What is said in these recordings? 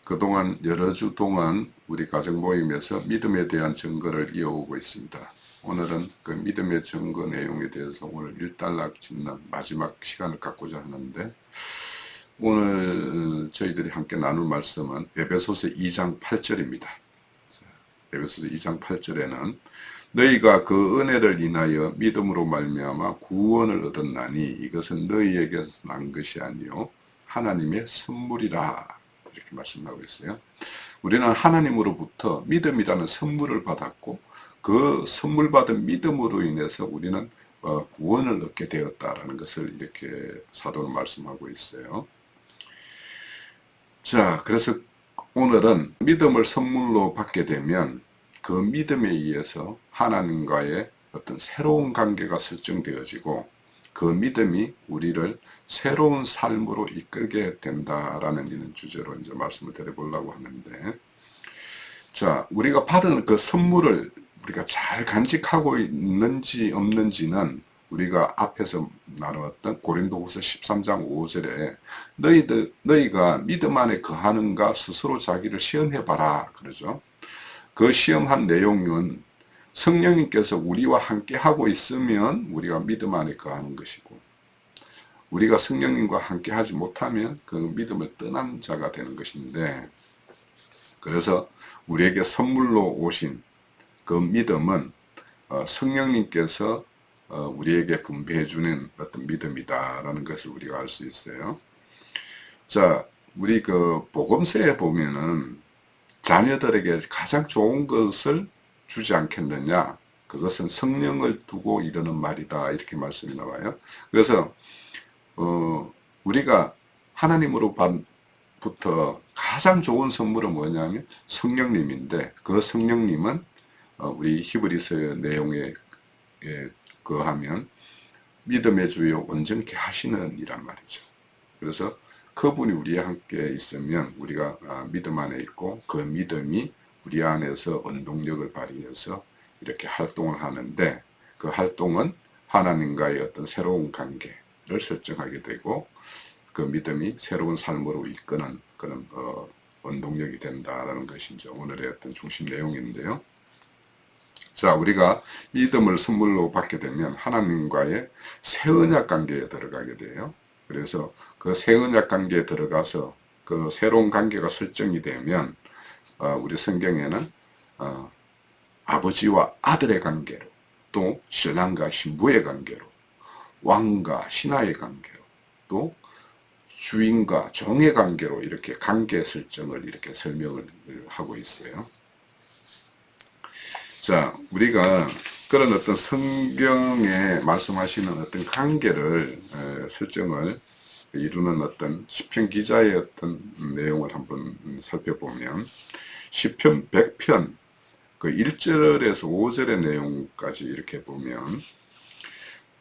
그동안 여러 주 동안 우리 가정 모임에서 믿음에 대한 증거를 이어오고 있습니다. 오늘은 그 믿음의 증거 내용에 대해서 오늘 일단락 짓는 마지막 시간을 갖고자 하는데, 오늘 저희들이 함께 나눌 말씀은 에베소서 2장 8절입니다. 에베소서 2장 8절에는 너희가 그 은혜를 인하여 믿음으로 말미암아 구원을 얻었나니 이것은 너희에게서 난 것이 아니요 하나님의 선물이라, 이렇게 말씀하고 있어요. 우리는 하나님으로부터 믿음이라는 선물을 받았고, 그 선물 받은 믿음으로 인해서 우리는 구원을 얻게 되었다라는 것을 이렇게 사도는 말씀하고 있어요. 자, 그래서 오늘은 믿음을 선물로 받게 되면 그 믿음에 의해서 하나님과의 어떤 새로운 관계가 설정되어지고, 그 믿음이 우리를 새로운 삶으로 이끌게 된다라는 이런 주제로 이제 말씀을 드려보려고 하는데, 자, 우리가 받은 그 선물을 우리가 잘 간직하고 있는지 없는지는 우리가 앞에서 나누었던 고린도후서 13장 5절에 너희가 믿음 안에 거하는가 스스로 자기를 시험해봐라 그러죠. 그 시험한 내용은 성령님께서 우리와 함께 하고 있으면 우리가 믿음 안에 거하는 것이고, 우리가 성령님과 함께 하지 못하면 그 믿음을 떠난 자가 되는 것인데, 그래서 우리에게 선물로 오신 그 믿음은 성령님께서 우리에게 분배해 주는 어떤 믿음이다라는 것을 우리가 알 수 있어요. 자, 우리 그 복음서에 보면은 자녀들에게 가장 좋은 것을 주지 않겠느냐, 그것은 성령을 두고 이르는 말이다, 이렇게 말씀이 나와요. 그래서 우리가 하나님으로부터 가장 좋은 선물은 뭐냐면 성령님인데, 그 성령님은 우리 히브리서 내용에 거하면 믿음의 주요 온전케 하시는 이란 말이죠. 그래서 그분이 우리와 함께 있으면 우리가 믿음 안에 있고, 그 믿음이 우리 안에서 원동력을 발휘해서 이렇게 활동을 하는데, 그 활동은 하나님과의 어떤 새로운 관계를 설정하게 되고, 그 믿음이 새로운 삶으로 이끄는 그런 원동력이 된다라는 것이 이제 오늘의 어떤 중심 내용인데요. 자, 우리가 믿음을 선물로 받게 되면 하나님과의 새 언약 관계에 들어가게 돼요. 그래서 그 새 언약 관계에 들어가서 그 새로운 관계가 설정이 되면 우리 성경에는 아버지와 아들의 관계로, 또 신랑과 신부의 관계로, 왕과 신하의 관계로, 또 주인과 종의 관계로 이렇게 관계 설정을 이렇게 설명을 하고 있어요. 자, 우리가 그런 어떤 성경에 말씀하시는 어떤 관계를 설정을 이루는 어떤 시편 기자의 어떤 내용을 한번 살펴보면, 시편 100편 그 1절에서 5절의 내용까지 이렇게 보면,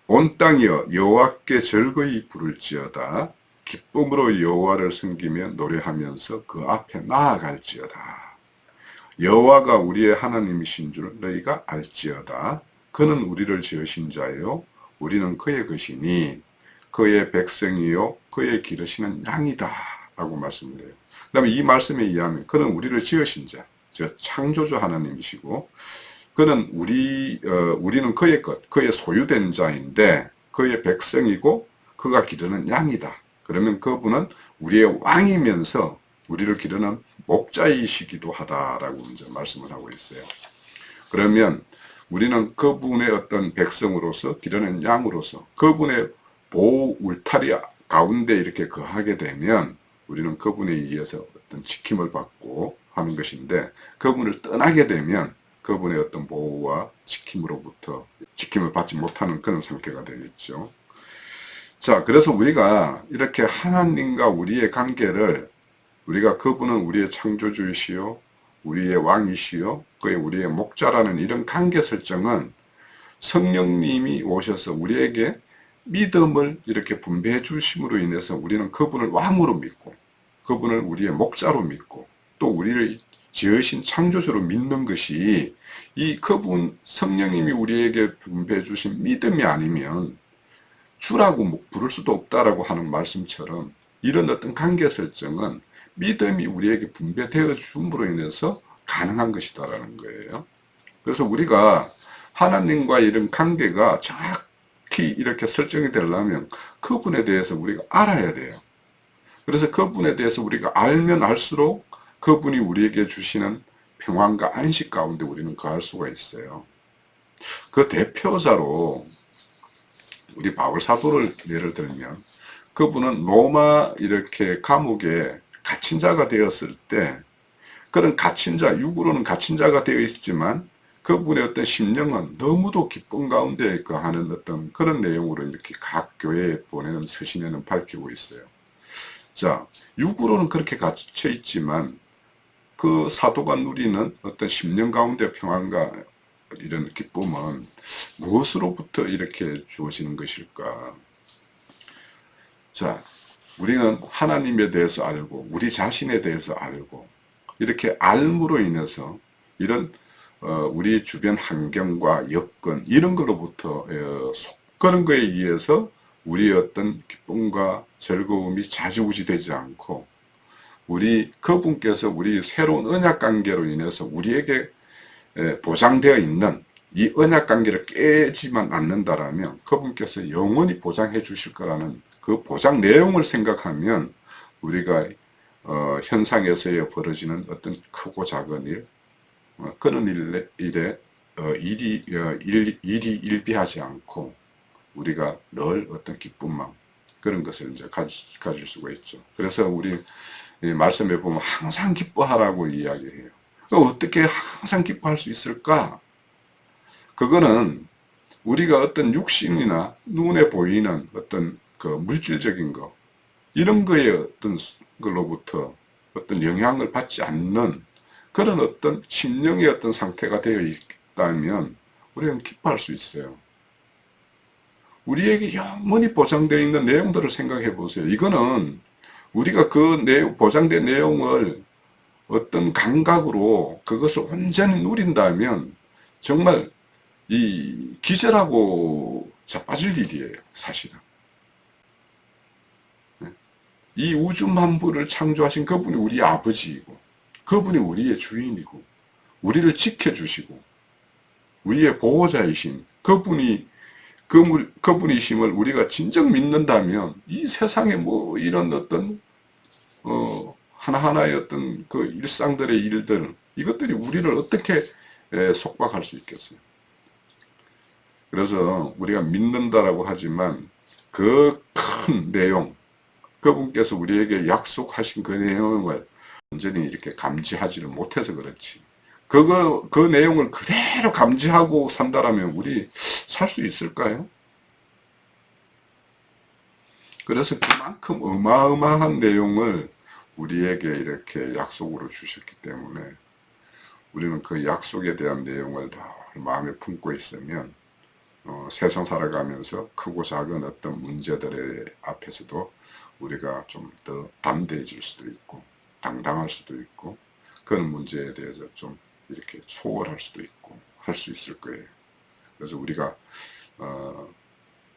온 땅이여 여호와께 즐거이 부를지어다, 기쁨으로 여호와를 섬기며 노래하면서 그 앞에 나아갈지어다. 여호와가 우리의 하나님이신 줄 너희가 알지어다. 그는 우리를 지으신 자요 우리는 그의 것이니 그의 백성이요 그의 기르시는 양이다 라고 말씀을 해요. 그 다음에 이 말씀에 의하면 그는 우리를 지으신 자, 즉 창조주 하나님이시고, 그는 우리는 그의 것, 그의 소유된 자인데 그의 백성이고 그가 기르는 양이다. 그러면 그분은 우리의 왕이면서 우리를 기르는 목자이시기도 하다라고 이제 말씀을 하고 있어요. 그러면 우리는 그분의 어떤 백성으로서, 기르는 양으로서 그분의 보호 울타리 가운데 이렇게 거하게 되면 우리는 그분에 의해서 어떤 지킴을 받고 하는 것인데, 그분을 떠나게 되면 그분의 어떤 보호와 지킴으로부터 지킴을 받지 못하는 그런 상태가 되겠죠. 자, 그래서 우리가 이렇게 하나님과 우리의 관계를, 우리가 그분은 우리의 창조주이시요 우리의 왕이시요 그의 우리의 목자라는 이런 관계 설정은 성령님이 오셔서 우리에게 믿음을 이렇게 분배해 주심으로 인해서 우리는 그분을 왕으로 믿고, 그분을 우리의 목자로 믿고, 또 우리를 지으신 창조주로 믿는 것이, 이 그분 성령님이 우리에게 분배해 주신 믿음이 아니면 주라고 부를 수도 없다라고 하는 말씀처럼, 이런 어떤 관계 설정은 믿음이 우리에게 분배되어 줌으로 인해서 가능한 것이다라는 거예요. 그래서 우리가 하나님과 이런 관계가 정확히 이렇게 설정이 되려면 그분에 대해서 우리가 알아야 돼요. 그래서 그분에 대해서 우리가 알면 알수록 그분이 우리에게 주시는 평안과 안식 가운데 우리는 거할 수가 있어요. 그 대표자로 우리 바울 사도를 예를 들면 그분은 로마 이렇게 감옥에 갇힌 자가 되었을 때 그런 갇힌 자, 육으로는 갇힌 자가 되어 있지만 그분의 어떤 심령은 너무도 기쁨 가운데 하는 어떤 그런 내용으로 이렇게 각 교회에 보내는 서신에는 밝히고 있어요. 자, 육으로는 그렇게 갇혀 있지만 그 사도가 누리는 어떤 심령 가운데 평안과 이런 기쁨은 무엇으로부터 이렇게 주어지는 것일까? 자, 우리는 하나님에 대해서 알고 우리 자신에 대해서 알고 이렇게 알므로 인해서 이런 우리 주변 환경과 여건 이런 걸로부터 그런 거에 의해서 우리의 어떤 기쁨과 즐거움이 좌지우지 되지 않고 우리 그분께서 우리 새로운 언약 관계로 인해서 우리에게 보장되어 있는 이 언약 관계를 깨지만 않는다라면 그분께서 영원히 보장해 주실 거라는 그 보장 내용을 생각하면 우리가 현상에서 벌어지는 어떤 크고 작은 일 그런 일에 일이 일비하지 않고 우리가 늘 어떤 기쁜 마음 그런 것을 이제 가질 수가 있죠. 그래서 우리 말씀에 보면 항상 기뻐하라고 이야기해요. 어떻게 항상 기뻐할 수 있을까? 그거는 우리가 어떤 육신이나 눈에 보이는 어떤 그 물질적인 거 이런 거에 어떤 걸로부터 어떤 영향을 받지 않는 그런 어떤 심령의 어떤 상태가 되어 있다면 우리는 기뻐할 수 있어요. 우리에게 영원히 보장되어 있는 내용들을 생각해 보세요. 이거는 우리가 그 보장된 내용을 어떤 감각으로 그것을 온전히 누린다면 정말 이 기절하고 자빠질 일이에요, 사실은. 이 우주 만물을 창조하신 그분이 우리 아버지이고 그분이 우리의 주인이고 우리를 지켜주시고 우리의 보호자이신 그분이심을 우리가 진정 믿는다면 이 세상에 뭐 이런 어떤 하나하나의 어떤 그 일상들의 일들 이것들이 우리를 어떻게 속박할 수 있겠어요. 그래서 우리가 믿는다라고 하지만 그 큰 내용 그분께서 우리에게 약속하신 그 내용을 완전히 이렇게 감지하지를 못해서 그렇지. 그 내용을 그대로 감지하고 산다라면 우리 살 수 있을까요? 그래서 그만큼 어마어마한 내용을 우리에게 이렇게 약속으로 주셨기 때문에 우리는 그 약속에 대한 내용을 더 마음에 품고 있으면 세상 살아가면서 크고 작은 어떤 문제들의 앞에서도 우리가 좀 더 담대해질 수도 있고 당당할 수도 있고 그런 문제에 대해서 좀 이렇게 초월할 수도 있고 할 수 있을 거예요. 그래서 우리가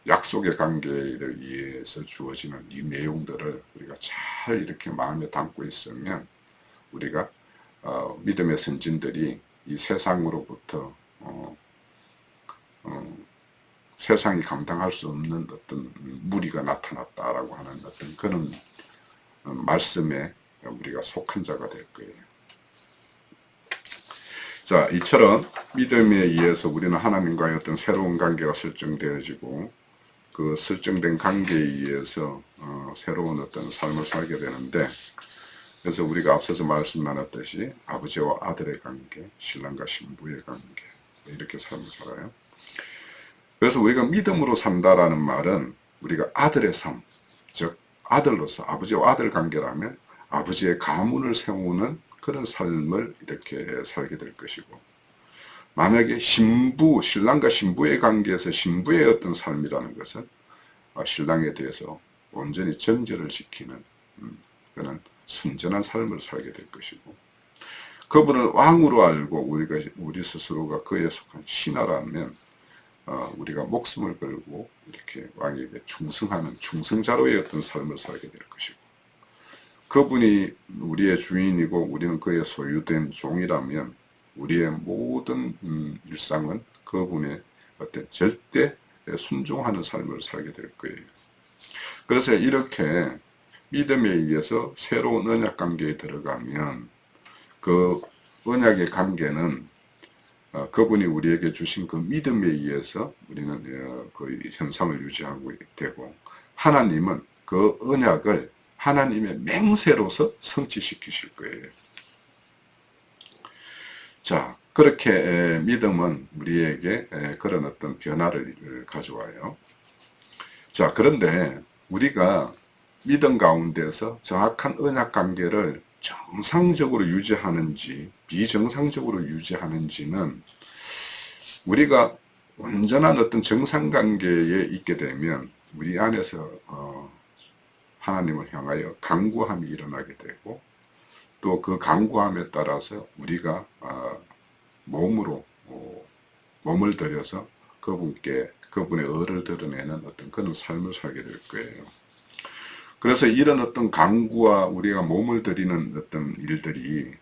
약속의 관계에 의해서 주어지는 이 내용들을 우리가 잘 이렇게 마음에 담고 있으면 우리가 믿음의 선진들이 이 세상으로부터 세상이 감당할 수 없는 어떤 무리가 나타났다라고 하는 어떤 그런 말씀에 우리가 속한 자가 될 거예요. 자, 이처럼 믿음에 의해서 우리는 하나님과의 어떤 새로운 관계가 설정되어지고 그 설정된 관계에 의해서 새로운 어떤 삶을 살게 되는데 그래서 우리가 앞서서 말씀 나눴듯이 아버지와 아들의 관계, 신랑과 신부의 관계 이렇게 삶을 살아요. 그래서 우리가 믿음으로 산다라는 말은 우리가 아들의 삶, 즉 아들로서 아버지와 아들 관계라면 아버지의 가문을 세우는 그런 삶을 이렇게 살게 될 것이고 만약에 신랑과 신부의 관계에서 신부의 어떤 삶이라는 것은 신랑에 대해서 온전히 정절을 지키는 그런 순전한 삶을 살게 될 것이고 그분을 왕으로 알고 우리 스스로가 그에 속한 신하라면 우리가 목숨을 걸고 이렇게 왕에게 충성하는 충성자로의 어떤 삶을 살게 될 것이고 그분이 우리의 주인이고 우리는 그의 소유된 종이라면 우리의 모든 일상은 그분의 어떤 절대 순종하는 삶을 살게 될 거예요. 그래서 이렇게 믿음에 의해서 새로운 언약 관계에 들어가면 그 언약의 관계는 그분이 우리에게 주신 그 믿음에 의해서 우리는 그 현상을 유지하고 되고, 하나님은 그 언약을 하나님의 맹세로서 성취시키실 거예요. 자, 그렇게 믿음은 우리에게 그런 어떤 변화를 가져와요. 자, 그런데 우리가 믿음 가운데서 정확한 언약 관계를 정상적으로 유지하는지 비정상적으로 유지하는지는, 우리가 온전한 어떤 정상관계에 있게 되면 우리 안에서 하나님을 향하여 간구함이 일어나게 되고, 또 그 간구함에 따라서 우리가 몸을 들여서 그분의 의를 드러내는 어떤 그런 삶을 살게 될 거예요. 그래서 이런 어떤 간구와 우리가 몸을 들이는 어떤 일들이,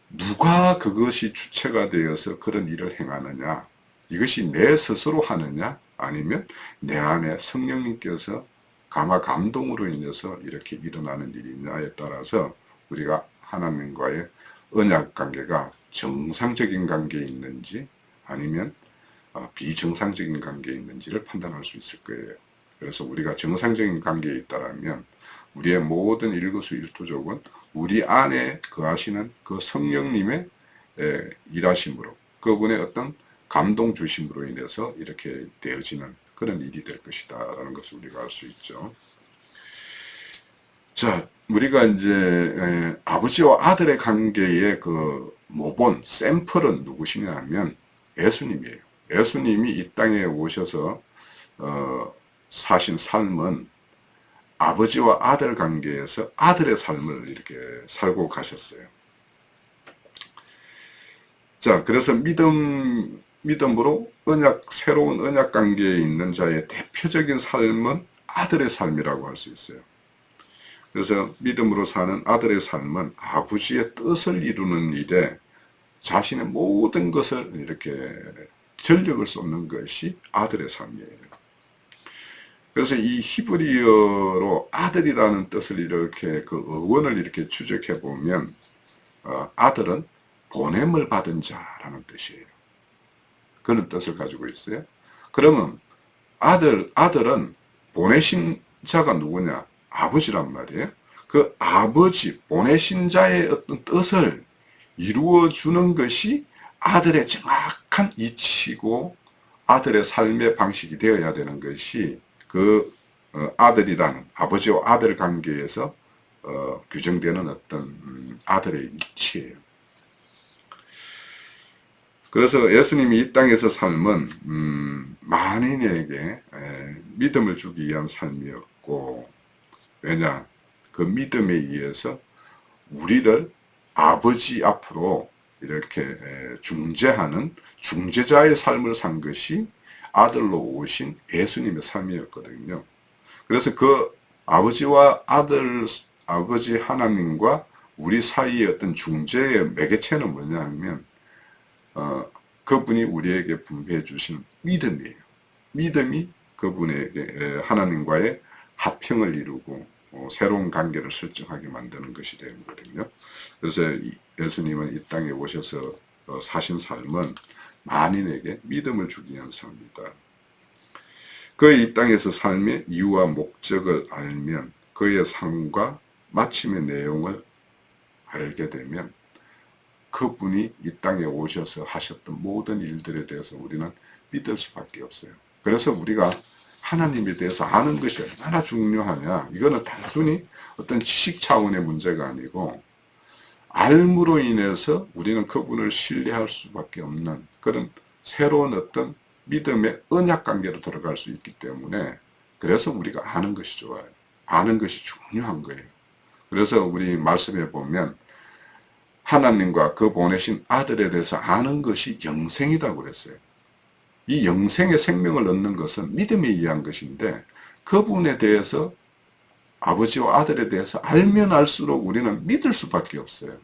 누가 그것이 주체가 되어서 그런 일을 행하느냐, 이것이 내 스스로 하느냐, 아니면 내 안에 성령님께서 감화 감동으로 인해서 이렇게 일어나는 일이냐에 따라서 우리가 하나님과의 언약 관계가 정상적인 관계에 있는지 아니면 비정상적인 관계에 있는지를 판단할 수 있을 거예요. 그래서 우리가 정상적인 관계에 있다면 우리의 모든 일거수일투족은 우리 안에 거하시는 그 성령님의 일하심으로, 그분의 어떤 감동 주심으로 인해서 이렇게 되어지는 그런 일이 될 것이다 라는 것을 우리가 알 수 있죠. 자, 우리가 이제 아버지와 아들의 관계의 그 모본 샘플은 누구시냐 하면 예수님이에요. 예수님이 이 땅에 오셔서 사신 삶은 아버지와 아들 관계에서 아들의 삶을 이렇게 살고 가셨어요. 자, 그래서 믿음으로 새로운 언약 관계에 있는 자의 대표적인 삶은 아들의 삶이라고 할 수 있어요. 그래서 믿음으로 사는 아들의 삶은 아버지의 뜻을 이루는 일에 자신의 모든 것을 이렇게 전력을 쏟는 것이 아들의 삶이에요. 그래서 이 히브리어로 아들이라는 뜻을 이렇게 그 어원을 이렇게 추적해 보면 아들은 보냄을 받은 자라는 뜻이에요. 그런 뜻을 가지고 있어요. 그러면 아들은 보내신 자가 누구냐? 아버지란 말이에요. 그 아버지, 보내신 자의 어떤 뜻을 이루어 주는 것이 아들의 정확한 이치고 아들의 삶의 방식이 되어야 되는 것이 그 아들이라는, 아버지와 아들 관계에서 규정되는 어떤 아들의 이치예요. 그래서 예수님이 이 땅에서 삶은 만인에게 믿음을 주기 위한 삶이었고, 왜냐? 그 믿음에 의해서 우리를 아버지 앞으로 이렇게 중재하는 중재자의 삶을 산 것이 아들로 오신 예수님의 삶이었거든요. 그래서 그 아버지 하나님과 우리 사이의 어떤 중재의 매개체는 뭐냐 하면 그분이 우리에게 분배해 주신 믿음이에요. 믿음이 그분에게 하나님과의 합형을 이루고 새로운 관계를 설정하게 만드는 것이 되거든요. 그래서 예수님은 이 땅에 오셔서 사신 삶은 만인에게 믿음을 주기 위한 삶이다. 그의 이 땅에서 삶의 이유와 목적을 알면, 그의 삶과 마침의 내용을 알게 되면 그분이 이 땅에 오셔서 하셨던 모든 일들에 대해서 우리는 믿을 수밖에 없어요. 그래서 우리가 하나님에 대해서 아는 것이 얼마나 중요하냐, 이거는 단순히 어떤 지식 차원의 문제가 아니고 알므로 인해서 우리는 그분을 신뢰할 수밖에 없는 그런 새로운 어떤 믿음의 언약 관계로 들어갈 수 있기 때문에, 그래서 우리가 아는 것이 좋아요. 아는 것이 중요한 거예요. 그래서 우리 말씀에 보면 하나님과 그 보내신 아들에 대해서 아는 것이 영생이라고 그랬어요. 이 영생의 생명을 얻는 것은 믿음에 의한 것인데, 그분에 대해서 아버지와 아들에 대해서 알면 알수록 우리는 믿을 수밖에 없어요.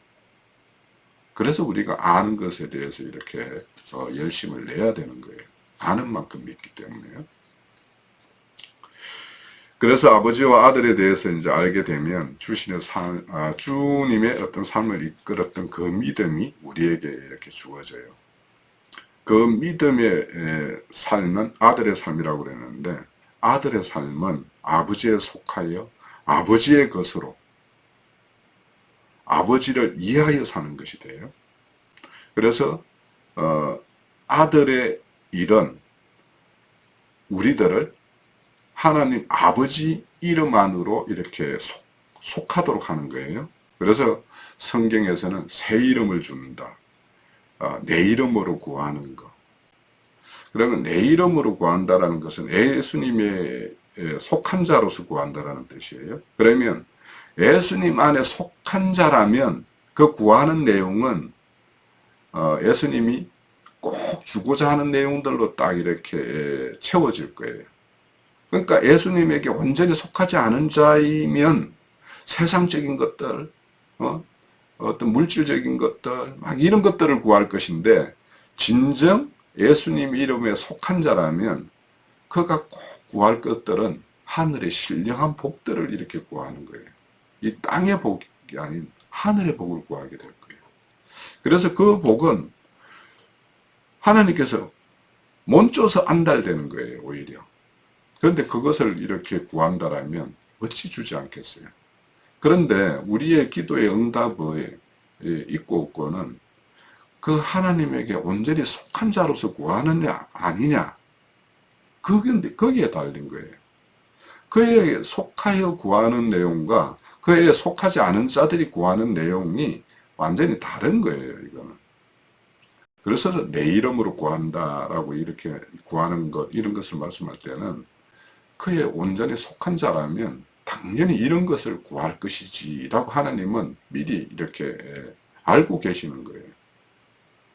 그래서 우리가 아는 것에 대해서 이렇게 열심을 내야 되는 거예요. 아는 만큼 믿기 때문에요. 그래서 아버지와 아들에 대해서 이제 알게 되면 주님의 어떤 삶을 이끌었던 그 믿음이 우리에게 이렇게 주어져요. 그 믿음의 삶은 아들의 삶이라고 그랬는데, 아들의 삶은 아버지에 속하여 아버지의 것으로 아버지를 이해하여 사는 것이 돼요. 그래서 아들의 일은 우리들을 하나님 아버지 이름 안으로 이렇게 속하도록 하는 거예요. 그래서 성경에서는 새 이름을 준다. 내 이름으로 구하는 것. 그러면 내 이름으로 구한다라는 것은 예수님의 속한 자로서 구한다라는 뜻이에요. 그러면 예수님 안에 속한 자라면 그 구하는 내용은 예수님이 꼭 주고자 하는 내용들로 딱 이렇게 채워질 거예요. 그러니까 예수님에게 온전히 속하지 않은 자이면 세상적인 것들, 어떤 물질적인 것들, 막 이런 것들을 구할 것인데, 진정 예수님 이름에 속한 자라면 그가 꼭 구할 것들은 하늘의 신령한 복들을 이렇게 구하는 거예요. 이 땅의 복이 아닌 하늘의 복을 구하게 될 거예요. 그래서 그 복은 하나님께서 몬줘서 안달되는 거예요, 오히려. 그런데 그것을 이렇게 구한다라면 어찌 주지 않겠어요? 그런데 우리의 기도의 응답의 있고 없고는 그 하나님에게 온전히 속한 자로서 구하느냐 아니냐, 거기에 달린 거예요. 그에 속하여 구하는 내용과 그에 속하지 않은 자들이 구하는 내용이 완전히 다른 거예요, 이거는. 그래서 내 이름으로 구한다라고 이렇게 구하는 것, 이런 것을 말씀할 때는 그에 온전히 속한 자라면 당연히 이런 것을 구할 것이지 라고 하나님은 미리 이렇게 알고 계시는 거예요.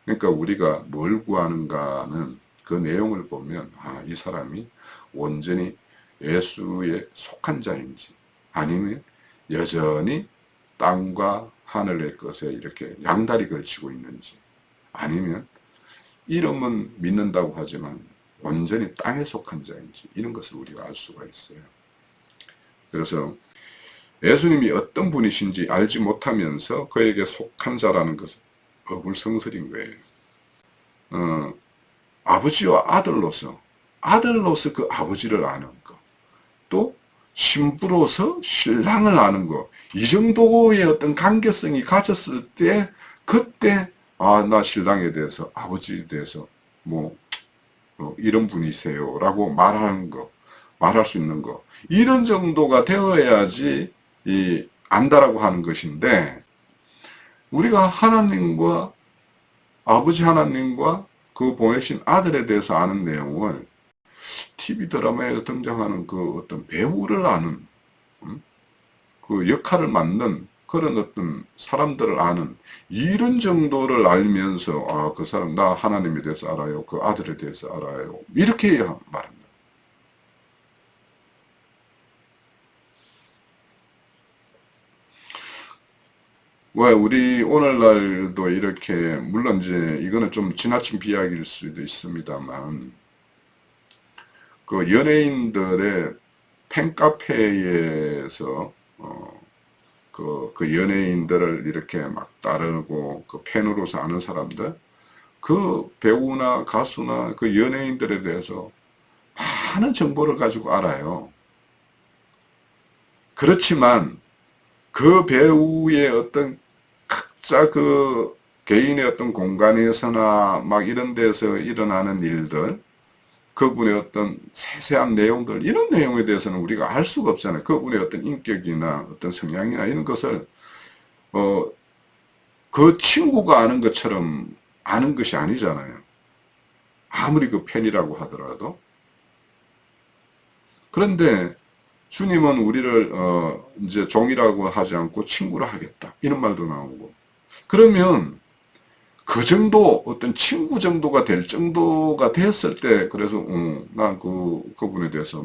그러니까 우리가 뭘 구하는가는 그 내용을 보면 이 사람이 온전히 예수에 속한 자인지, 아니면 여전히 땅과 하늘의 것에 이렇게 양다리 걸치고 있는지, 아니면 이름은 믿는다고 하지만 온전히 땅에 속한 자인지, 이런 것을 우리가 알 수가 있어요. 그래서 예수님이 어떤 분이신지 알지 못하면서 그에게 속한 자라는 것은 어불성설인 거예요. 아버지와 아들로서 그 아버지를 아는 것, 또 신부로서 신랑을 아는 것, 이 정도의 어떤 관계성이 가졌을 때, 그때 나 신랑에 대해서, 아버지에 대해서 이런 분이세요 라고 말할 수 있는 거, 이런 정도가 되어야지 안다라고 하는 것인데, 우리가 하나님과 아버지 하나님과 그 보내신 아들에 대해서 아는 내용을 TV 드라마에 등장하는 그 어떤 배우를 아는, 그 역할을 맡는 그런 어떤 사람들을 아는, 이런 정도를 알면서 그 사람 나 하나님에 대해서 알아요, 그 아들에 대해서 알아요, 이렇게 해야 말합니다. 왜 우리 오늘날도 이렇게, 물론 이제 이거는 좀 지나친 비약일 수도 있습니다만, 그 연예인들의 팬카페에서 그 연예인들을 이렇게 막 따르고 그 팬으로서 아는 사람들, 그 배우나 가수나 그 연예인들에 대해서 많은 정보를 가지고 알아요. 그렇지만 그 배우의 어떤 각자 그 개인의 어떤 공간에서나 막 이런 데서 일어나는 일들, 그분의 어떤 세세한 내용들, 이런 내용에 대해서는 우리가 알 수가 없잖아요. 그분의 어떤 인격이나 어떤 성향이나 이런 것을 그 친구가 아는 것처럼 아는 것이 아니잖아요. 아무리 그 팬이라고 하더라도. 그런데 주님은 우리를 이제 종이라고 하지 않고 친구라 하겠다, 이런 말도 나오고, 그러면 그 정도, 어떤 친구 정도가 될 정도가 됐을 때, 그래서 난 그분에 대해서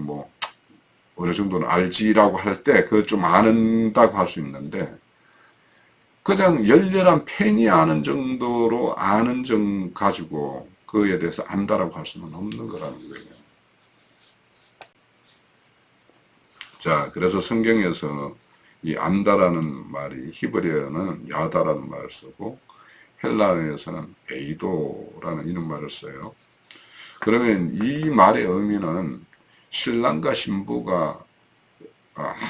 어느 정도는 알지라고 할 때 그 좀 안다고 할 수 있는데 그냥 열렬한 팬이 아는 정도로 아는 점 가지고 그에 대해서 안다라고 할 수는 없는 거라는 거예요. 자, 그래서 성경에서 이 안다라는 말이 히브리어는 야다라는 말을 쓰고 헬라어에서는 에이도라는 이런 말을 써요. 그러면 이 말의 의미는 신랑과 신부가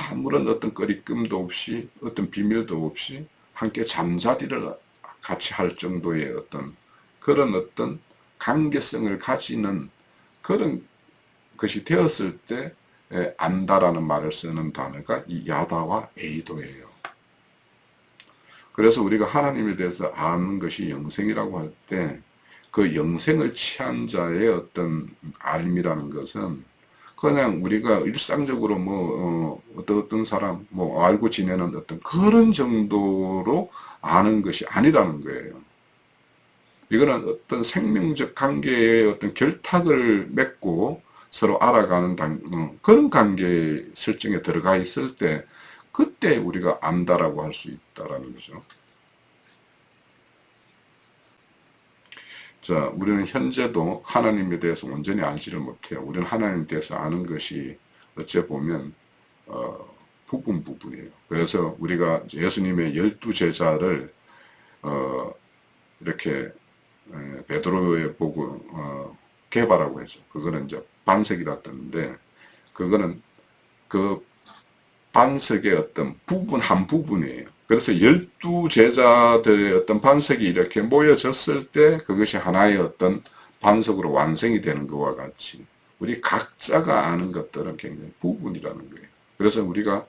아무런 어떤 거리낌도 없이 어떤 비밀도 없이 함께 잠자리를 같이 할 정도의 어떤 그런 어떤 관계성을 가지는 그런 것이 되었을 때 안다라는 말을 쓰는 단어가 이 야다와 에이도예요. 그래서 우리가 하나님에 대해서 아는 것이 영생이라고 할 때 그 영생을 취한 자의 어떤 알미라는 것은 그냥 우리가 일상적으로 어떤 사람 알고 지내는 어떤 그런 정도로 아는 것이 아니라는 거예요. 이거는 어떤 생명적 관계의 어떤 결탁을 맺고 서로 알아가는 그런 관계 설정에 들어가 있을 때 그때 우리가 안다라고 할 수 있다라는 거죠. 자, 우리는 현재도 하나님에 대해서 온전히 알지를 못해요. 우리는 하나님에 대해서 아는 것이 어째 보면 부분이에요. 그래서 우리가 예수님의 12제자를 이렇게 베드로의 보고 개발하고 했죠. 그거는 이제 반석이라 떴는데 그거는 그 반석의 어떤 부분 한 부분이에요. 그래서 12제자들의 어떤 반석이 이렇게 모여졌을 때 그것이 하나의 어떤 반석으로 완성이 되는 것과 같이 우리 각자가 아는 것들은 굉장히 부분이라는 거예요. 그래서 우리가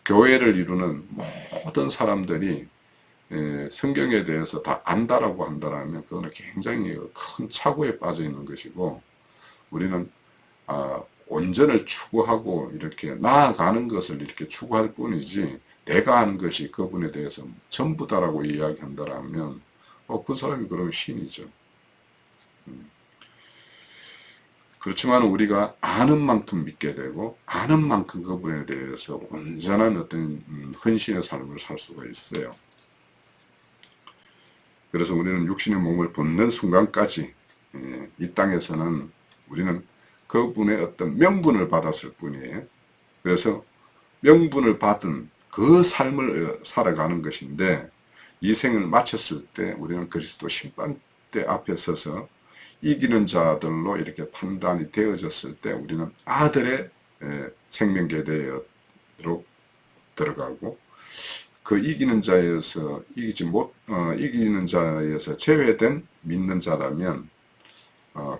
교회를 이루는 모든 사람들이 성경에 대해서 다 안다라고 한다면 그거는 굉장히 큰 착오에 빠져 있는 것이고 우리는 온전을 추구하고 이렇게 나아가는 것을 이렇게 추구할 뿐이지 내가 아는 것이 그분에 대해서 전부다라고 이야기한다면 그 사람이 그러면 신이죠. 그렇지만 우리가 아는 만큼 믿게 되고 아는 만큼 그분에 대해서 온전한 어떤 헌신의 삶을 살 수가 있어요. 그래서 우리는 육신의 몸을 벗는 순간까지 이 땅에서는 우리는 그분의 어떤 명분을 받았을 뿐이에요. 그래서 명분을 받은 그 삶을 살아가는 것인데 이 생을 마쳤을 때 우리는 그리스도 심판대 앞에 서서 이기는 자들로 이렇게 판단이 되어졌을 때 우리는 아들의 생명계대로 들어가고 그 이기는 자에서 이기는 자에서 제외된 믿는 자라면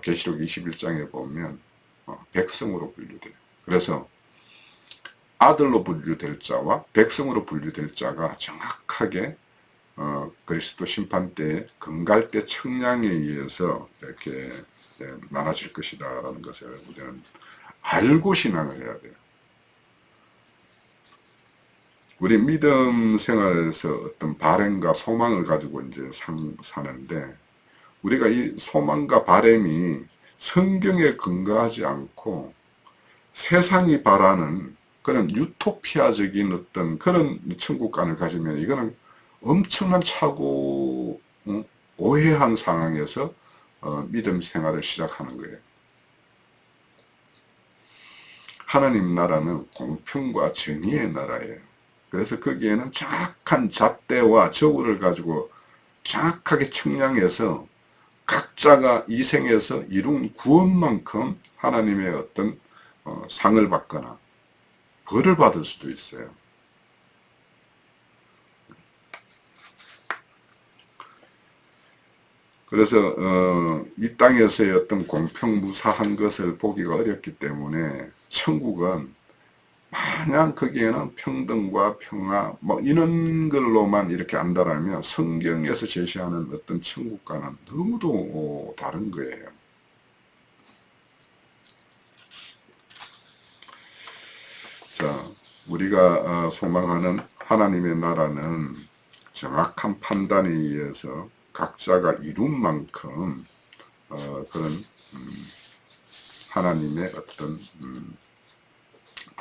계시록 21장에 보면 백성으로 분류돼요. 그래서 아들로 분류될 자와 백성으로 분류될 자가 정확하게 그리스도 심판 때 금갈대 청량에 의해서 이렇게 나눠질 것이다라는 것을 우리는 알고 신앙을 해야 돼요. 우리 믿음 생활에서 어떤 바램과 소망을 가지고 이제 사는데 우리가 이 소망과 바램이 성경에 근거하지 않고 세상이 바라는 그런 유토피아적인 어떤 그런 천국관을 가지면 이거는 엄청난 착오, 오해한 상황에서 믿음 생활을 시작하는 거예요. 하나님 나라는 공평과 정의의 나라예요. 그래서 거기에는 정확한 잣대와 저울을 가지고 정확하게 측량해서 각자가 이 생에서 이룬 구원만큼 하나님의 어떤 상을 받거나 벌을 받을 수도 있어요. 그래서 이 땅에서의 어떤 공평무사한 것을 보기가 어렵기 때문에 천국은 마냥 거기에는 평등과 평화 이런 걸로만 이렇게 안다라면 성경에서 제시하는 어떤 천국과는 너무도 다른 거예요. 자, 우리가 소망하는 하나님의 나라는 정확한 판단에 의해서 각자가 이룬 만큼 그런 하나님의 어떤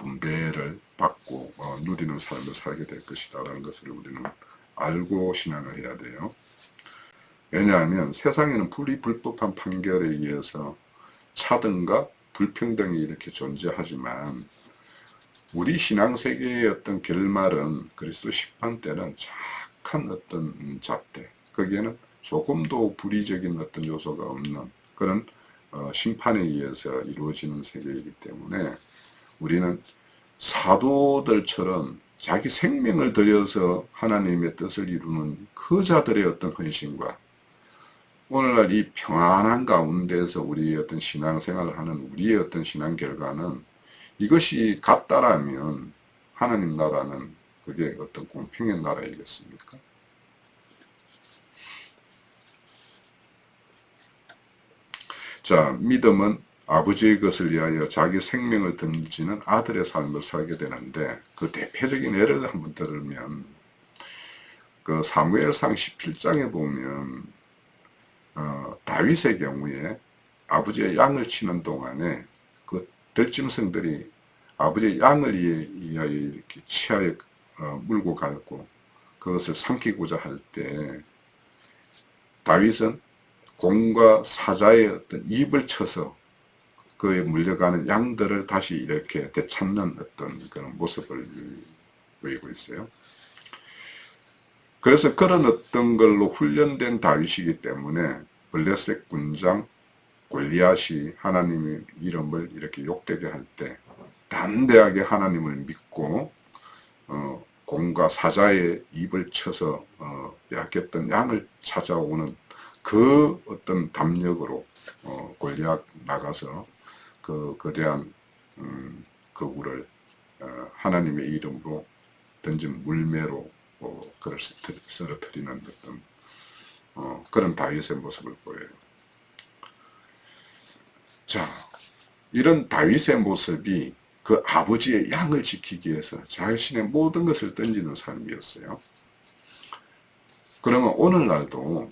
분배를 받고 누리는 삶을 살게 될 것이다 라는 것을 우리는 알고 신앙을 해야 돼요. 왜냐하면 세상에는 불법한 판결에 의해서 차등과 불평등이 이렇게 존재하지만 우리 신앙세계의 어떤 결말은 그리스도 심판 때는 착한 어떤 잣대, 거기에는 조금도 불의적인 어떤 요소가 없는 그런 심판에 의해서 이루어지는 세계이기 때문에 우리는 사도들처럼 자기 생명을 들여서 하나님의 뜻을 이루는 그 자들의 어떤 헌신과 오늘날 이 평안한 가운데서 우리의 어떤 신앙생활을 하는 우리의 어떤 신앙 결과는 이것이 같다라면 하나님 나라는 그게 어떤 공평의 나라이겠습니까? 자, 믿음은 아버지의 것을 위하여 자기 생명을 던지는 아들의 삶을 살게 되는데 그 대표적인 예를 한번 들으면 그 사무엘상 17장에 보면 다윗의 경우에 아버지의 양을 치는 동안에 그 들짐승들이 아버지의 양을 위하여 이렇게 치하여 물고 갈고 그것을 삼키고자 할 때 다윗은 공과 사자의 어떤 입을 쳐서 그에 물려가는 양들을 다시 이렇게 되찾는 어떤 그런 모습을 보이고 있어요. 그래서 그런 어떤 걸로 훈련된 다윗이기 때문에 블레셋 군장 골리앗이 하나님의 이름을 이렇게 욕되게 할 때 담대하게 하나님을 믿고 공과 사자의 입을 쳐서 빼앗겼던 양을 찾아오는 그 어떤 담력으로 골리앗 나가서 그 거대한 거구를 하나님의 이름으로 던진 물매로 그걸 쓰러뜨리는 어떤 그런 다윗의 모습을 보여요. 자, 이런 다윗의 모습이 그 아버지의 양을 지키기 위해서 자신의 모든 것을 던지는 삶이었어요. 그러면 오늘날도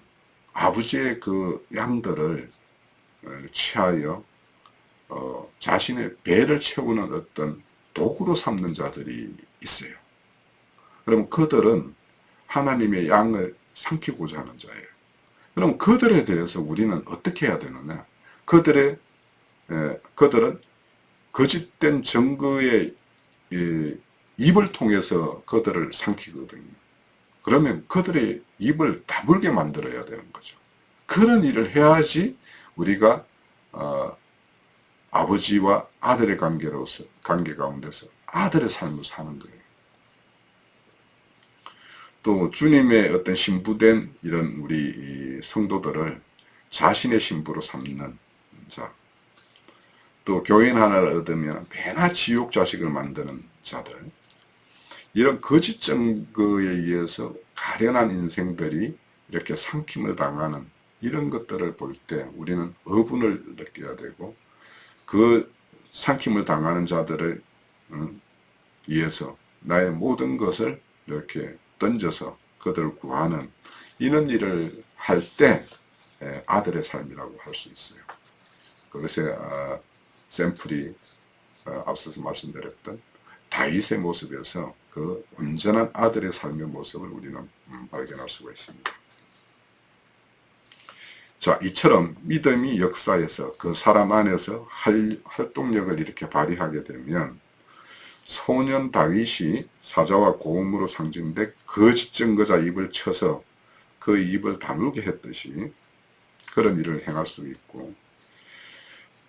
아버지의 그 양들을 취하여 자신의 배를 채우는 어떤 도구로 삼는 자들이 있어요. 그럼 그들은 하나님의 양을 삼키고자 하는 자예요. 그럼 그들에 대해서 우리는 어떻게 해야 되느냐? 그들은 거짓된 증거의 입을 통해서 그들을 삼키거든요. 그러면 그들의 입을 다물게 만들어야 되는 거죠. 그런 일을 해야지 우리가 아버지와 아들의 관계 가운데서 아들의 삶을 사는 거예요. 또 주님의 어떤 신부된 이런 우리 성도들을 자신의 신부로 삼는 자, 또 교인 하나를 얻으면 배나 지옥 자식을 만드는 자들, 이런 거짓 증거에 의해서 가련한 인생들이 이렇게 삼킴을 당하는 이런 것들을 볼 때 우리는 어분을 느껴야 되고 그 삼킴을 당하는 자들을 위해서 나의 모든 것을 이렇게 던져서 그들을 구하는 이런 일을 할 때 아들의 삶이라고 할 수 있어요. 그것의 샘플이 앞서서 말씀드렸던 다윗의 모습에서 그 온전한 아들의 삶의 모습을 우리는 발견할 수가 있습니다. 자, 이처럼 믿음이 역사에서 그 사람 안에서 활동력을 이렇게 발휘하게 되면 소년 다윗이 사자와 고음으로 상징된 거짓 증거자 입을 쳐서 그 입을 다물게 했듯이 그런 일을 행할 수 있고,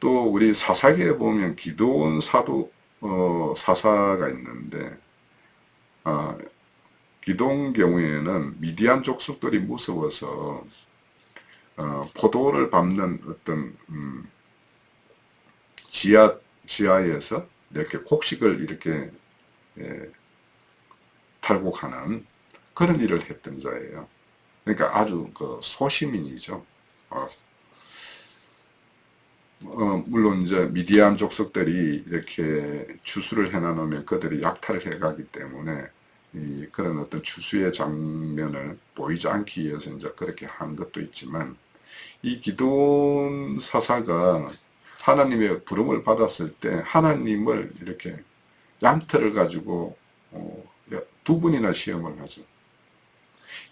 또 우리 사사기에 보면 기드온 사사가 있는데 기드온 경우에는 미디안 족속들이 무서워서 포도를 밟는 어떤 지하에서 이렇게 곡식을 이렇게 탈고 가는 그런 일을 했던 자예요. 그러니까 아주 그 소시민이죠. 물론 이제 미디안 족속들이 이렇게 추수를 해놔놓으면 그들이 약탈을 해가기 때문에 그런 어떤 추수의 장면을 보이지 않기 위해서 이제 그렇게 한 것도 있지만, 이 기드온 사사가 하나님의 부름을 받았을 때 하나님을 이렇게 양털을 가지고 두 번이나 시험을 하죠.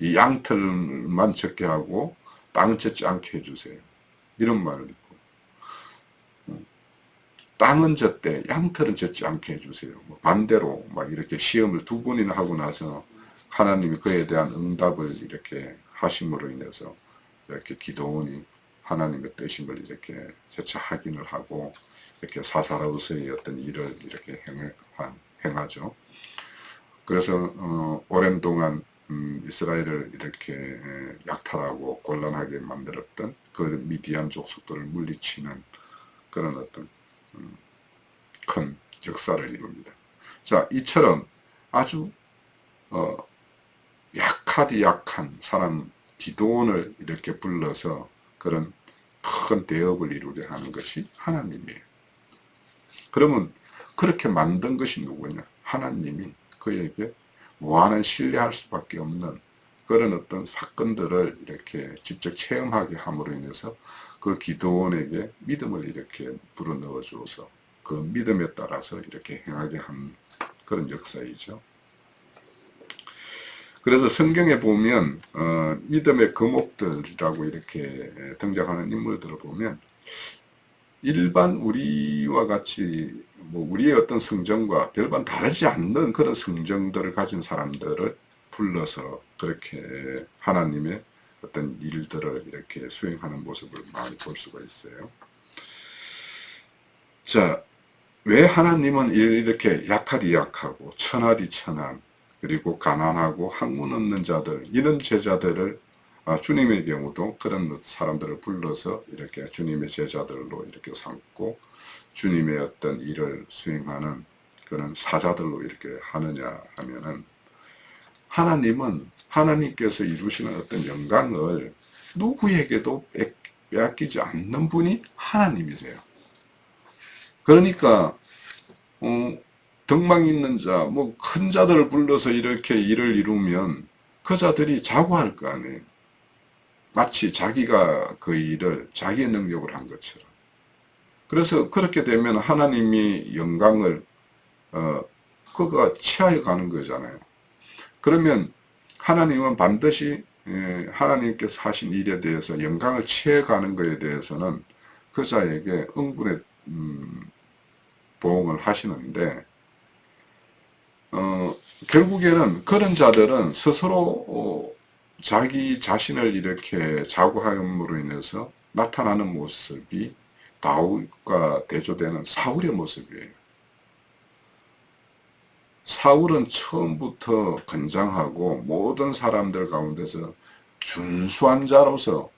이 양털만 적게 하고 땅은 젖지 않게 해주세요. 이런 말을 했고, 땅은 젖되 양털은 젖지 않게 해주세요. 뭐 반대로 막 이렇게 시험을 두 번이나 하고 나서 하나님이 그에 대한 응답을 이렇게 하심으로 인해서 이렇게 기도원이 하나님의 뜻임을 이렇게 재차 확인을 하고 이렇게 사사로서의 어떤 일을 이렇게 행하죠. 그래서 오랜 동안 이스라엘을 이렇게 약탈하고 곤란하게 만들었던 그 미디안 족속들을 물리치는 그런 어떤 큰 역사를 이룹니다. 자, 이처럼 아주 약하디 약한 사람 기도원을 이렇게 불러서 그런 큰 대업을 이루게 하는 것이 하나님이에요. 그러면 그렇게 만든 것이 누구냐? 하나님이 그에게 무한한 신뢰할 수밖에 없는 그런 어떤 사건들을 이렇게 직접 체험하게 함으로 인해서 그 기도원에게 믿음을 이렇게 불어넣어 주어서 그 믿음에 따라서 이렇게 행하게 한 그런 역사이죠. 그래서 성경에 보면 믿음의 거목들이라고 이렇게 등장하는 인물들을 보면 일반 우리와 같이 뭐 우리의 어떤 성정과 별반 다르지 않는 그런 성정들을 가진 사람들을 불러서 그렇게 하나님의 어떤 일들을 이렇게 수행하는 모습을 많이 볼 수가 있어요. 자, 왜 하나님은 이렇게 약하디 약하고 천하디 천한 그리고 가난하고 학문 없는 자들 이런 제자들을 주님의 경우도 그런 사람들을 불러서 이렇게 주님의 제자들로 이렇게 삼고 주님의 어떤 일을 수행하는 그런 사자들로 이렇게 하느냐 하면은 하나님은 하나님께서 이루시는 어떤 영광을 누구에게도 빼앗기지 않는 분이 하나님이세요. 그러니까 덕망 있는 자, 뭐 큰 자들을 불러서 이렇게 일을 이루면 그 자들이 자고할 거 아니에요. 마치 자기가 그 일을 자기의 능력으로 한 것처럼. 그래서 그렇게 되면 하나님이 영광을 그가 취하여 가는 거잖아요. 그러면 하나님은 반드시 하나님께서 하신 일에 대해서 영광을 취해 가는 것에 대해서는 그 자에게 응분의 보응을 하시는데 결국에는 그런 자들은 스스로 자기 자신을 이렇게 자고함으로 인해서 나타나는 모습이 다윗과 대조되는 사울의 모습이에요. 사울은 처음부터 건장하고 모든 사람들 가운데서 준수한 자로서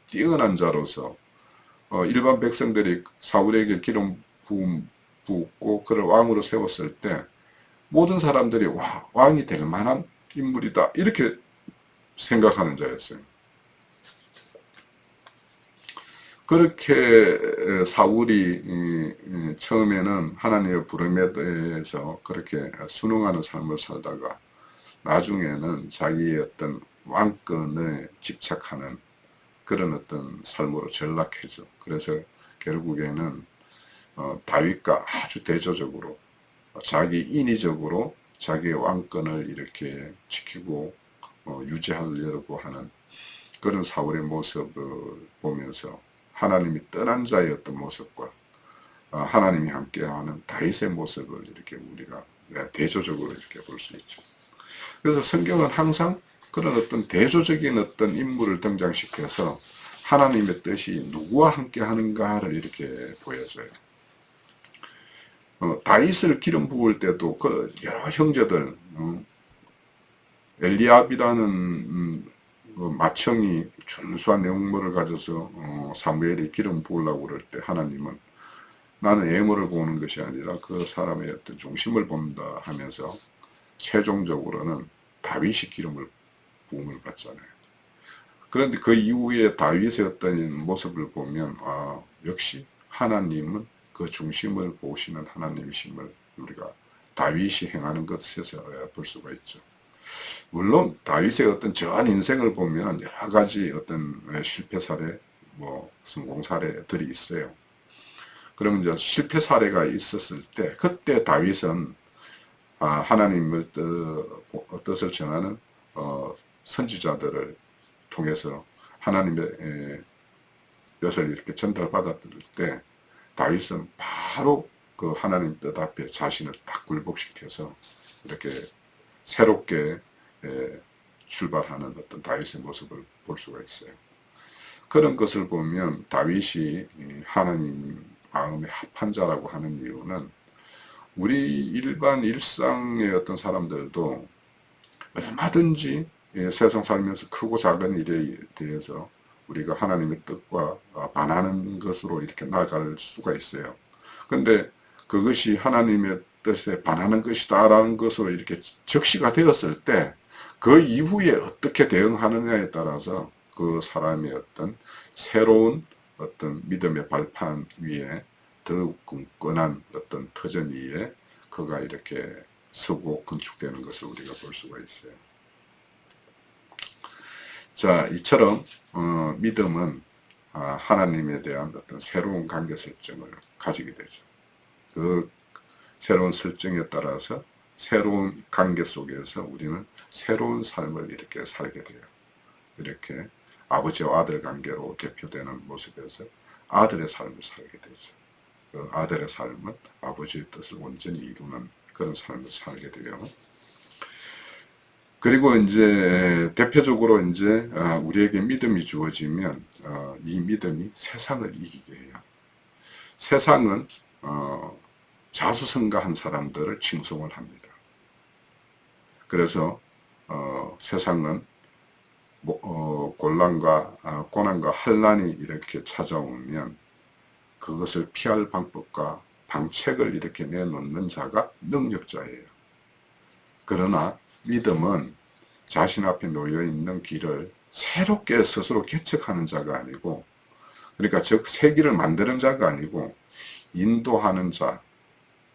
뛰어난 자로서 일반 백성들이 사울에게 기름 붓고 그를 왕으로 세웠을 때 모든 사람들이 와, 왕이 될 만한 인물이다 이렇게 생각하는 자였어요. 그렇게 사울이 처음에는 하나님의 부름에 대해서 그렇게 순응하는 삶을 살다가 나중에는 자기의 어떤 왕권에 집착하는 그런 어떤 삶으로 전락해져. 그래서 결국에는 다윗과 아주 대조적으로 자기 인위적으로 자기의 왕권을 이렇게 지키고 유지하려고 하는 그런 사울의 모습을 보면서 하나님이 떠난 자의 어떤 모습과 하나님이 함께하는 다윗의 모습을 이렇게 우리가 대조적으로 이렇게 볼 수 있죠. 그래서 성경은 항상 그런 어떤 대조적인 어떤 인물을 등장시켜서 하나님의 뜻이 누구와 함께 하는가를 이렇게 보여줘요. 다윗을 기름 부을 때도 그 여러 형제들, 엘리압이라는 맏형이 준수한 내용물을 가져서 사무엘이 기름 부으려고 그럴 때 하나님은 나는 외모를 보는 것이 아니라 그 사람의 어떤 중심을 본다 하면서 최종적으로는 다윗이 기름을 부음을 받잖아요. 그런데 그 이후에 다윗의 어떤 모습을 보면 역시 하나님은 그 중심을 보시는 하나님이심을 우리가 다윗이 행하는 것에서 볼 수가 있죠. 물론 다윗의 어떤 전 인생을 보면 여러 가지 어떤 실패 사례, 뭐 성공 사례들이 있어요. 그러면 이제 실패 사례가 있었을 때 그때 다윗은 하나님의 뜻을 전하는 선지자들을 통해서 하나님의 뜻을 이렇게 전달받았을 때 다윗은 바로 그 하나님 뜻 앞에 자신을 딱 굴복시켜서 이렇게 새롭게 출발하는 어떤 다윗의 모습을 볼 수가 있어요. 그런 것을 보면 다윗이 하나님 마음에 합한 자라고 하는 이유는 우리 일반 일상의 어떤 사람들도 얼마든지 세상 살면서 크고 작은 일에 대해서 우리가 하나님의 뜻과 반하는 것으로 이렇게 나아갈 수가 있어요. 근데 그것이 하나님의 뜻에 반하는 것이다라는 것으로 이렇게 적시가 되었을 때 그 이후에 어떻게 대응하느냐에 따라서 그 사람의 어떤 새로운 어떤 믿음의 발판 위에 더욱 굳건한 어떤 터전 위에 그가 이렇게 서고 건축되는 것을 우리가 볼 수가 있어요. 자, 이처럼 믿음은 하나님에 대한 어떤 새로운 관계 설정을 가지게 되죠. 그 새로운 설정에 따라서 새로운 관계 속에서 우리는 새로운 삶을 이렇게 살게 돼요. 이렇게 아버지와 아들 관계로 대표되는 모습에서 아들의 삶을 살게 되죠. 그 아들의 삶은 아버지의 뜻을 온전히 이루는 그런 삶을 살게 돼요. 그리고 이제 대표적으로 이제 우리에게 믿음이 주어지면 이 믿음이 세상을 이기게 해요. 세상은 자수성가한 사람들을 칭송을 합니다. 그래서 세상은 고난과 환난이 이렇게 찾아오면 그것을 피할 방법과 방책을 이렇게 내놓는 자가 능력자예요. 그러나 믿음은 자신 앞에 놓여 있는 길을 새롭게 스스로 개척하는 자가 아니고, 그러니까 즉 새 길을 만드는 자가 아니고 인도하는 자,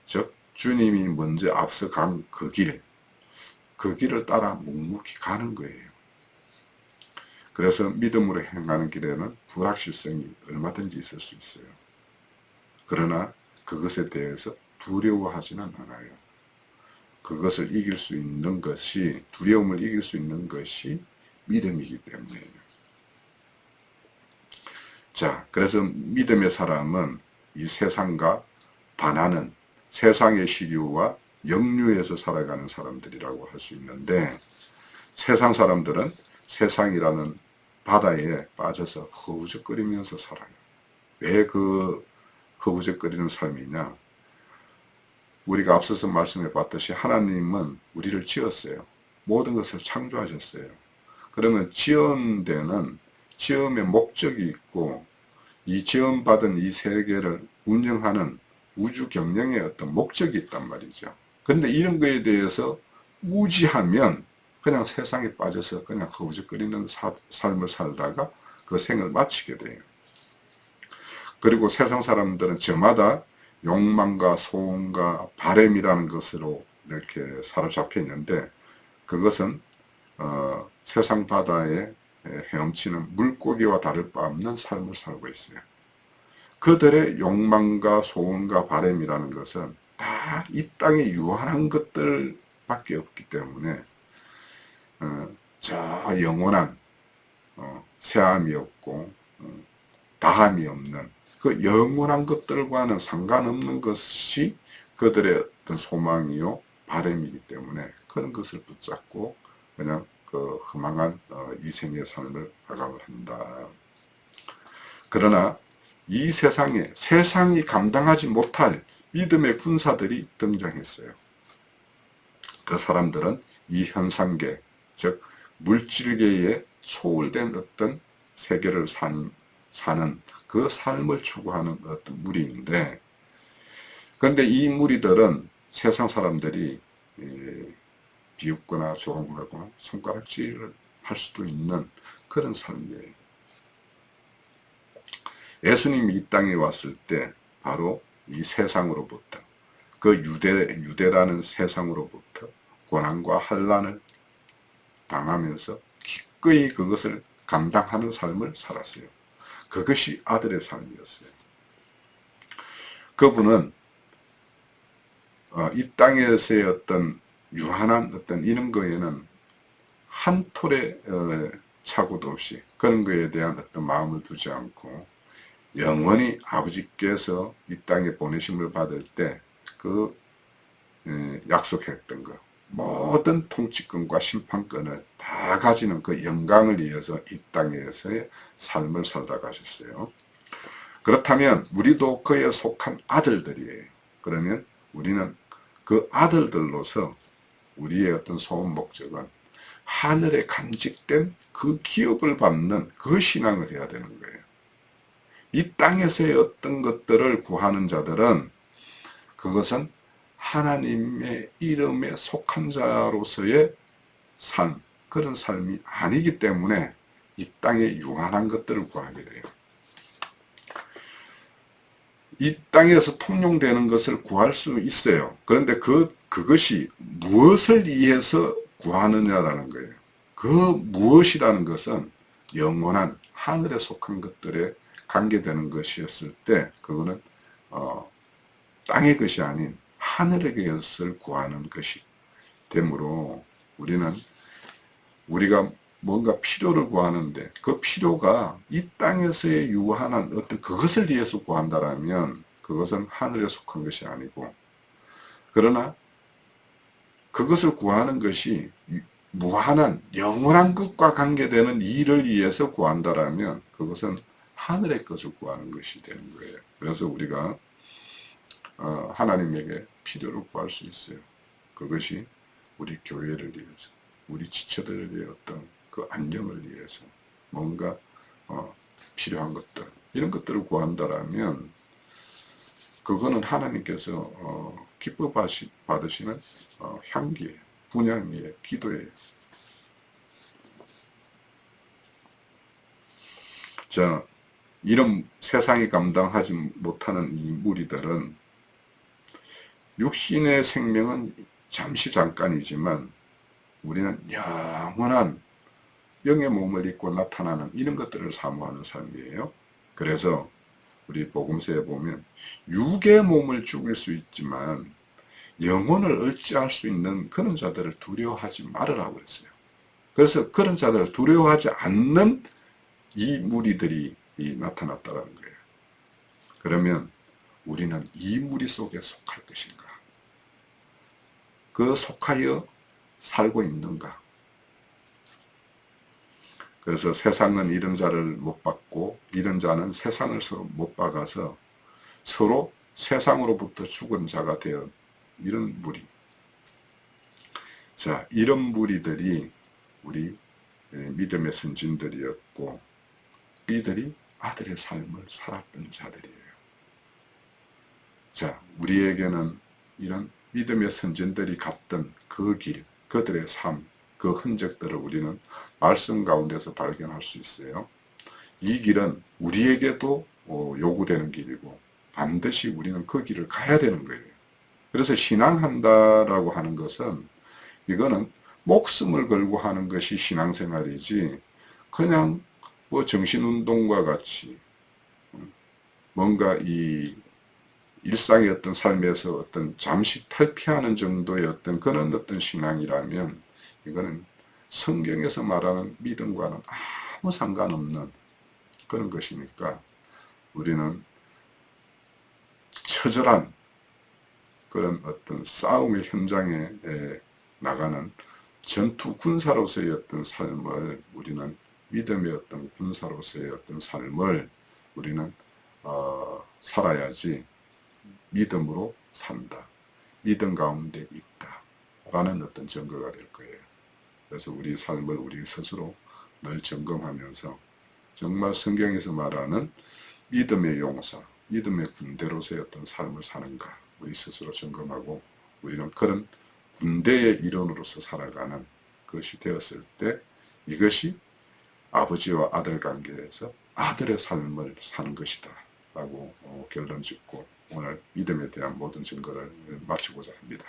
즉 주님이 먼저 앞서 간 그 길을 따라 묵묵히 가는 거예요. 그래서 믿음으로 행하는 길에는 불확실성이 얼마든지 있을 수 있어요. 그러나 그것에 대해서 두려워하지는 않아요. 그것을 이길 수 있는 것이, 두려움을 이길 수 있는 것이 믿음이기 때문이에요. 자, 그래서 믿음의 사람은 이 세상과 반하는 세상의 시류와 역류에서 살아가는 사람들이라고 할 수 있는데, 세상 사람들은 세상이라는 바다에 빠져서 허우적거리면서 살아요. 왜 그 허우적거리는 삶이냐? 우리가 앞서서 말씀해 봤듯이 하나님은 우리를 지었어요. 모든 것을 창조하셨어요. 그러면 지은 지음의 목적이 있고, 이 지음받은 이 세계를 운영하는 우주 경영의 어떤 목적이 있단 말이죠. 그런데 이런 거에 대해서 무지하면 그냥 세상에 빠져서 그냥 허우적거리는 삶을 살다가 그 생을 마치게 돼요. 그리고 세상 사람들은 저마다 욕망과 소원과 바램이라는 것으로 이렇게 사로잡혀 있는데, 그것은 세상 바다에 헤엄치는 물고기와 다를 바 없는 삶을 살고 있어요. 그들의 욕망과 소원과 바램이라는 것은 다 이 땅에 유한한 것들밖에 없기 때문에 저 영원한 새함이 없고 다함이 없는 그 영원한 것들과는 상관없는 것이 그들의 어떤 소망이요 바램이기 때문에 그런 것을 붙잡고 그냥 그 허망한 이 생의 삶을 마감을 한다. 그러나 이 세상이 감당하지 못할 믿음의 군사들이 등장했어요. 그 사람들은 이 현상계, 즉 물질계에 소홀된 어떤 세계를 사는 그 삶을 추구하는 어떤 무리인데, 그런데 이 무리들은 세상 사람들이 비웃거나 조롱하거나 손가락질을 할 수도 있는 그런 삶이에요. 예수님이 이 땅에 왔을 때 바로 이 세상으로부터, 그 유대라는 세상으로부터 고난과 환난을 당하면서 기꺼이 그것을 감당하는 삶을 살았어요. 그것이 아들의 삶이었어요. 그분은 이 땅에서의 어떤 유한한 어떤 이런 거에는 한 톨의 착오도 없이 그런 거에 대한 어떤 마음을 두지 않고 영원히 아버지께서 이 땅에 보내심을 받을 때 그 약속했던 것 모든 통치권과 심판권을 다 가지는 그 영광을 위해서 이 땅에서의 삶을 살다 가셨어요. 그렇다면 우리도 그에 속한 아들들이에요. 그러면 우리는 그 아들들로서 우리의 어떤 소원 목적은 하늘에 간직된 그 기업을 받는 그 신앙을 해야 되는 거예요. 이 땅에서의 어떤 것들을 구하는 자들은 그것은 하나님의 이름에 속한 자로서의 삶, 그런 삶이 아니기 때문에 이 땅에 유한한 것들을 구하게 돼요. 이 땅에서 통용되는 것을 구할 수 있어요. 그런데 그것이 무엇을 위해서 구하느냐라는 거예요. 그 무엇이라는 것은 영원한 하늘에 속한 것들에 관계되는 것이었을 때 그거는 땅의 것이 아닌 하늘의 것을 구하는 것이 되므로 우리가 뭔가 필요를 구하는데 그 필요가 이 땅에서의 유한한 어떤 그것을 위해서 구한다라면 그것은 하늘에 속한 것이 아니고, 그러나 그것을 구하는 것이 무한한 영원한 것과 관계되는 일을 위해서 구한다라면 그것은 하늘의 것을 구하는 것이 되는 거예요. 그래서 우리가 하나님에게 필요를 구할 수 있어요. 그것이 우리 교회를 위해서, 우리 지체들을 위해 어떤 그 안정을 위해서 뭔가 필요한 것들, 이런 것들을 구한다라면 그거는 하나님께서 기뻐 받으시는 향기예요. 분향이에요. 기도예요. 자, 이런 세상이 감당하지 못하는 이 무리들은 육신의 생명은 잠시 잠깐이지만 우리는 영원한 영의 몸을 입고 나타나는 이런 것들을 사모하는 삶이에요. 그래서 우리 복음서에 보면 육의 몸을 죽일 수 있지만 영혼을 어찌할 수 있는 그런 자들을 두려워하지 말으라고 했어요. 그래서 그런 자들을 두려워하지 않는 이 무리들이 나타났다는 거예요. 그러면 우리는 이 무리 속에 속할 것인가? 그 속하여 살고 있는가? 그래서 세상은 이런 자를 못 받고 이런 자는 세상을 서로 못 박아서 서로 세상으로부터 죽은 자가 되어 이런 무리. 자, 이런 무리들이 우리 믿음의 선진들이었고 이들이 아들의 삶을 살았던 자들이에요. 자, 우리에게는 이런 믿음의 선진들이 갔던 그 길, 그들의 삶, 그 흔적들을 우리는 말씀 가운데서 발견할 수 있어요. 이 길은 우리에게도 요구되는 길이고 반드시 우리는 그 길을 가야 되는 거예요. 그래서 신앙한다라고 하는 것은 이거는 목숨을 걸고 하는 것이 신앙생활이지 그냥 뭐 정신운동과 같이 뭔가 이 일상의 어떤 삶에서 어떤 잠시 탈피하는 정도의 어떤 그런 어떤 신앙이라면 이거는 성경에서 말하는 믿음과는 아무 상관없는 그런 것이니까 우리는 처절한 그런 어떤 싸움의 현장에 나가는 전투 군사로서의 어떤 삶을 우리는 믿음의 어떤 군사로서의 어떤 삶을 우리는 살아야지 믿음으로 산다. 믿음 가운데 있다. 라는 어떤 증거가 될 거예요. 그래서 우리 삶을 우리 스스로 늘 점검하면서 정말 성경에서 말하는 믿음의 용사, 믿음의 군대로서의 어떤 삶을 사는가 우리 스스로 점검하고 우리는 그런 군대의 일원으로서 살아가는 것이 되었을 때 이것이 아버지와 아들 관계에서 아들의 삶을 사는 것이다 라고 결론 짓고 오늘 믿음에 대한 모든 증거를 마치고자 합니다.